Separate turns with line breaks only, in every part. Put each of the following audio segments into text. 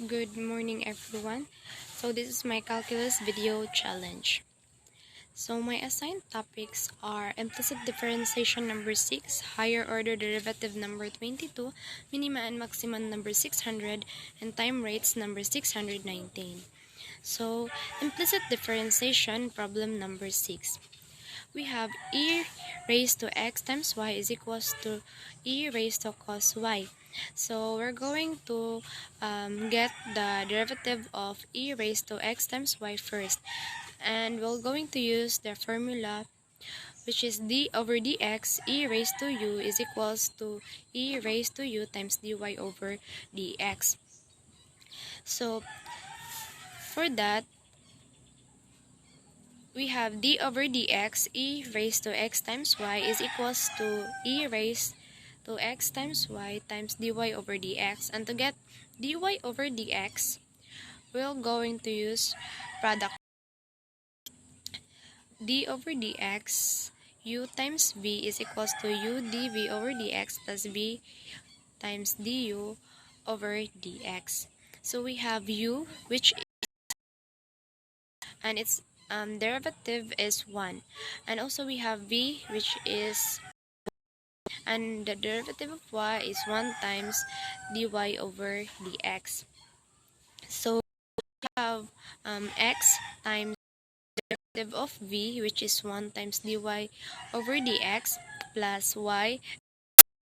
Good morning everyone. So this is my calculus video challenge. So my assigned topics are implicit differentiation number 6, higher order derivative number 22, minima and maxima number 600, and time rates number 619. So implicit differentiation problem number 6. We have e raised to x times y is equals to e raised to cos y. So we're going to get the derivative of e raised to x times y first. And we're going to use the formula, which is d over dx e raised to u is equals to e raised to u times dy over dx. So for that, we have d over dx e raised to x times y is equals to e raised to x times y times dy over dx. And to get dy over dx, we're going to use product d over dx u times v is equals to u dv over dx plus v times du over dx. So we have u, which and its derivative is 1, and also we have v, which is, and the derivative of y is 1 times dy over dx. So we have x times derivative of v, which is 1 times dy over dx, plus y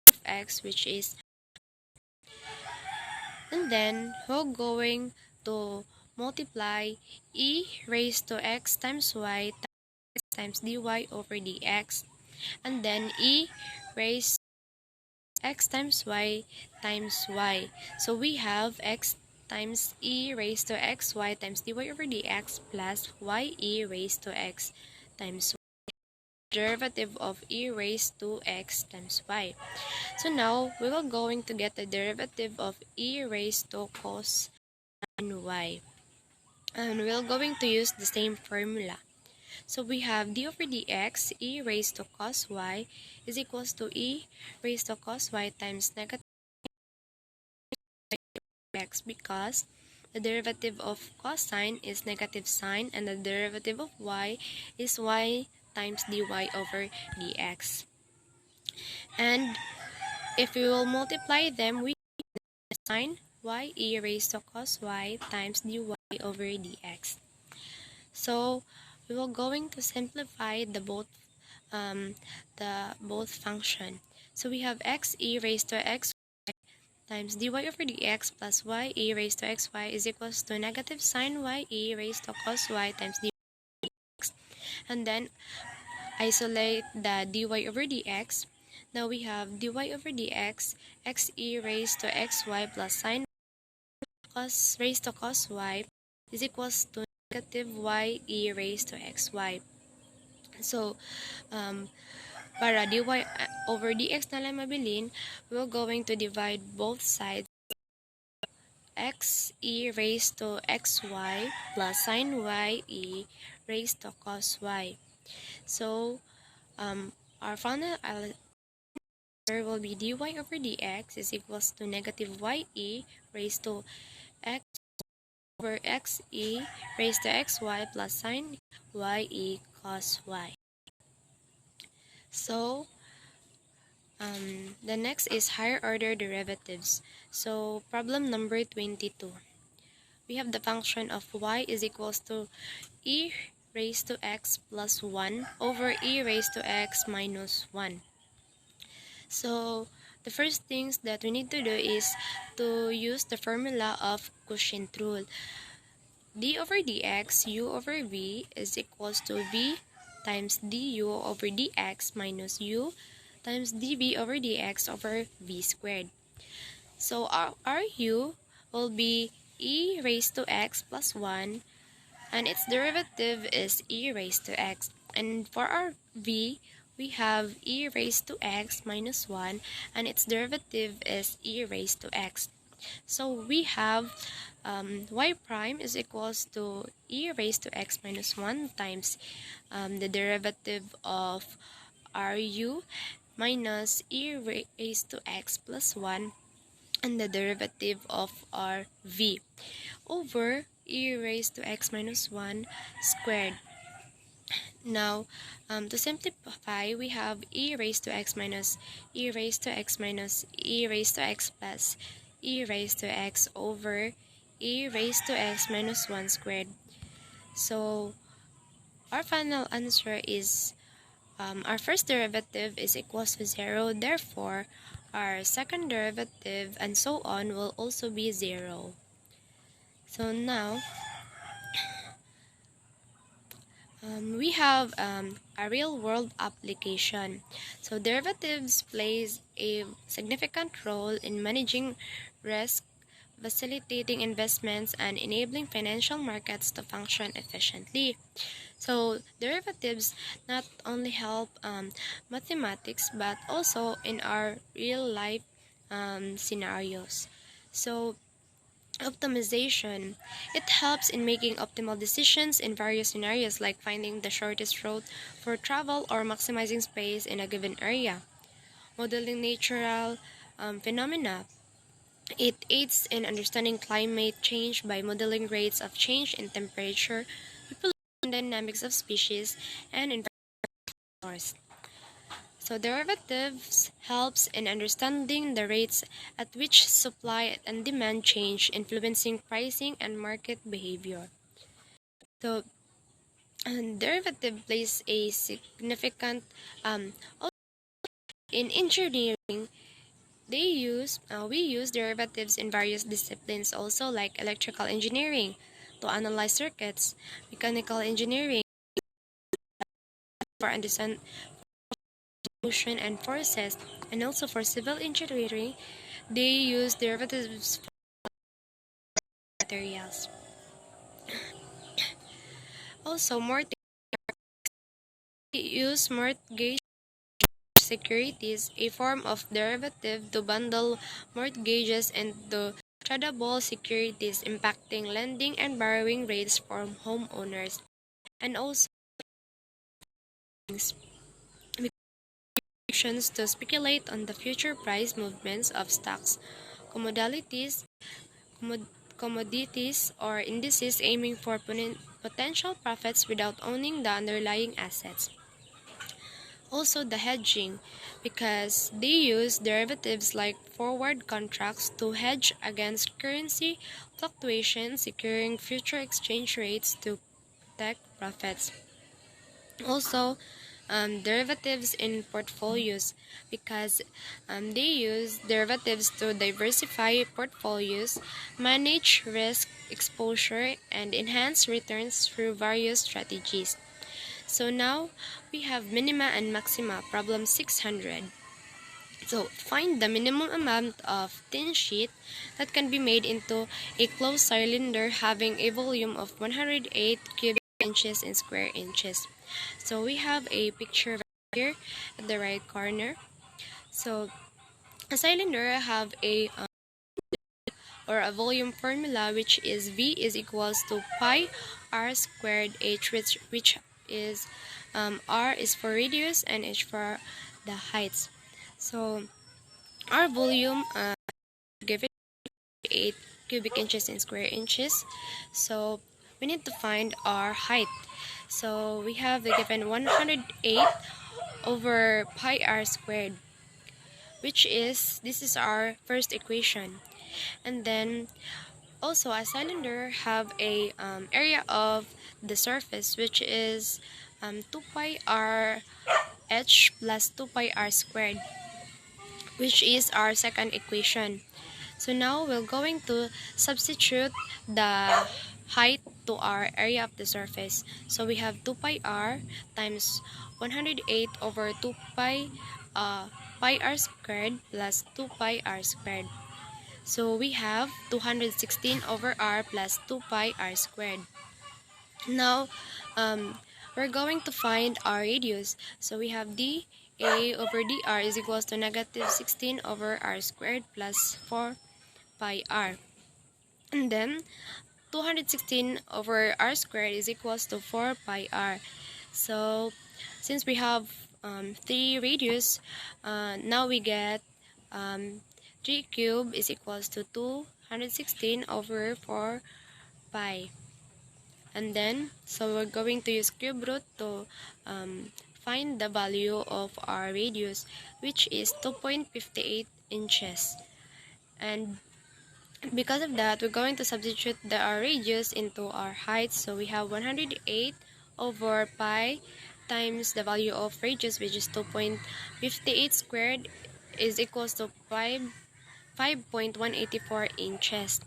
of x, which is, and then we're going to multiply e raised to x times y times dy over dx, and then e raised x times y times y. So we have x times e raised to xy times dy over dx plus ye raised to x times y, derivative of e raised to x times y. So now we will going to get the derivative of e raised to cos y, and we're going to use the same formula. So we have d over dx e raised to cos y is equals to e raised to cos y times negative x, because the derivative of cosine is negative sine, and the derivative of y is y times dy over dx. And if we will multiply them, we have sine y e raised to cos y times dy over dx. So we will going to simplify the both function. So we have x e raised to x times dy over dx plus y e raised to xy is equals to negative sine y e raised to cos y times dy, and then isolate the dy over dx. Now we have dy over dx x e raised to xy plus sine cos raised to cos y is equals to negative y e raised to xy. So para dy over dx na lang mabilin, we're going to divide both sides. X e raised to xy plus sine y e raised to cos y. So our final answer will be dy over dx is equals to negative y e raised to x over x e raised to xy plus sine y e cos y. So the next is higher order derivatives. So problem number 22. We have the function of y is equals to e raised to x plus 1 over e raised to x minus 1. So the first things that we need to do is to use the formula of quotient rule. D over dx u over v is equals to v times du over dx minus u times dv over dx over v squared. So our u will be e raised to x plus 1, and its derivative is e raised to x. And for our v, we have e raised to x minus 1, and its derivative is e raised to x. So we have y prime is equals to e raised to x minus 1 times the derivative of ru minus e raised to x plus 1 and the derivative of our v over e raised to x minus 1 squared. Now, to simplify, we have e raised to x minus e raised to x minus e raised to x plus e raised to x over e raised to x minus 1 squared. So, our final answer is our first derivative is equals to 0. Therefore, our second derivative and so on will also be 0. So now, we have a real-world application. So derivatives plays a significant role in managing risk, facilitating investments, and enabling financial markets to function efficiently. So derivatives not only help mathematics but also in our real-life scenarios. So optimization. It helps in making optimal decisions in various scenarios like finding the shortest route for travel or maximizing space in a given area. Modeling natural phenomena. It aids in understanding climate change by modeling rates of change in temperature, population dynamics of species, and environmental. So derivatives helps in understanding the rates at which supply and demand change, influencing pricing and market behavior. So derivative plays a significant also in engineering. We use derivatives in various disciplines also like electrical engineering to analyze circuits, mechanical engineering for understand motion and forces, and also for civil engineering they use derivatives for materials. Also, use mortgage securities, a form of derivative to bundle mortgages into tradable securities, impacting lending and borrowing rates for homeowners, and also to speculate on the future price movements of stocks, commodities, commodities or indices aiming for potential profits without owning the underlying assets. Also the hedging, because they use derivatives like forward contracts to hedge against currency fluctuations, securing future exchange rates to protect profits. Also, derivatives in portfolios, because they use derivatives to diversify portfolios, manage risk exposure, and enhance returns through various strategies. So now we have minima and maxima, problem 600. So find the minimum amount of tin sheet that can be made into a closed cylinder having a volume of 108 cubic inches in square inches. So we have a picture right here at the right corner. So a cylinder have a or a volume formula, which is V is equals to pi r squared h, which is r is for radius and h for the heights. So our volume given 8 cubic inches in square inches. So we need to find our height. So we have the given 108 over pi r squared, which is, this is our first equation. And then also a cylinder have a area of the surface, which is 2 pi r h plus 2 pi r squared, which is our second equation. So now we're going to substitute the height to our area of the surface. So we have 2 pi r times 108 over 2 pi pi r squared plus 2 pi r squared. So we have 216 over r plus 2 pi r squared. Now, we're going to find our radius. So we have dA over dr is equals to negative 16 over r squared plus 4 pi r. And then, 216 over r squared is equals to 4 pi r. So, since we have 3 radius, now we get 3 cubed is equals to 216 over 4 pi. And then, so we're going to use cube root to find the value of our radius, which is 2.58 inches. And because of that, we're going to substitute our radius into our height. So we have 108 over pi times the value of radius, which is 2.58 squared, is equals to 5.184 inches.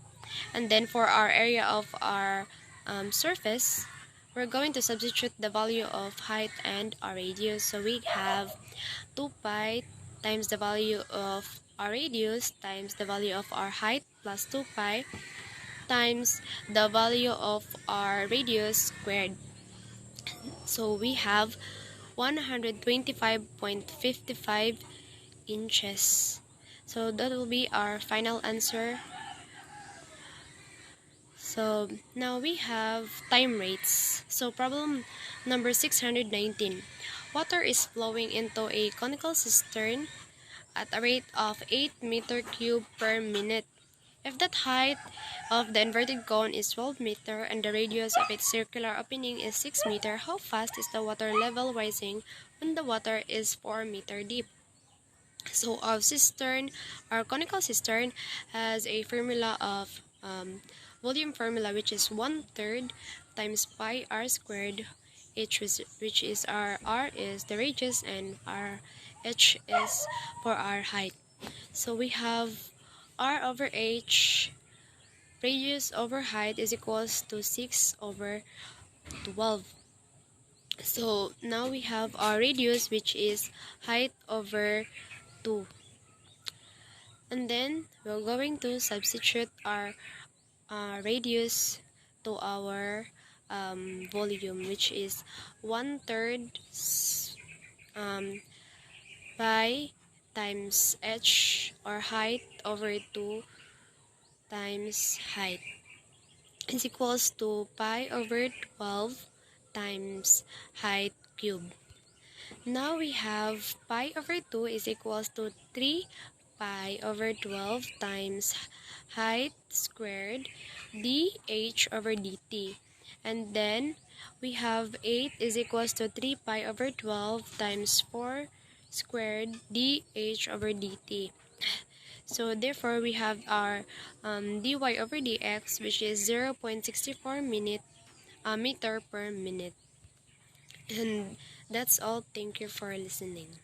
And then for our area of our surface, we're going to substitute the value of height and our radius. So we have 2 pi times the value of our radius times the value of our height plus 2 pi times the value of our radius squared. So we have 125.55 inches. So that will be our final answer. So now we have time rates. So problem number 619. Water is flowing into a conical cistern at a rate of 8 meter cube per minute. If the height of the inverted cone is 12 meter and the radius of its circular opening is 6 meter, how fast is the water level rising when the water is 4 meter deep? So our conical cistern has a formula of volume formula, which is 1/3 times pi r squared, which is our r is the radius and our h is for our height. So we have r over h, radius over height, is equals to 6 over 12. So now we have our radius, which is height over 2. And then we're going to substitute our radius to our volume, which is 1/3 pi times h or height over 2 times height is equals to pi over 12 times height cube. Now we have pi over 2 is equals to 3 pi over 12 times height squared dh over dt. And then we have 8 is equals to 3 pi over 12 times 4 squared dh over dt. So therefore we have our dy over dx, which is 0.64 meter per minute. And that's all. Thank you for listening.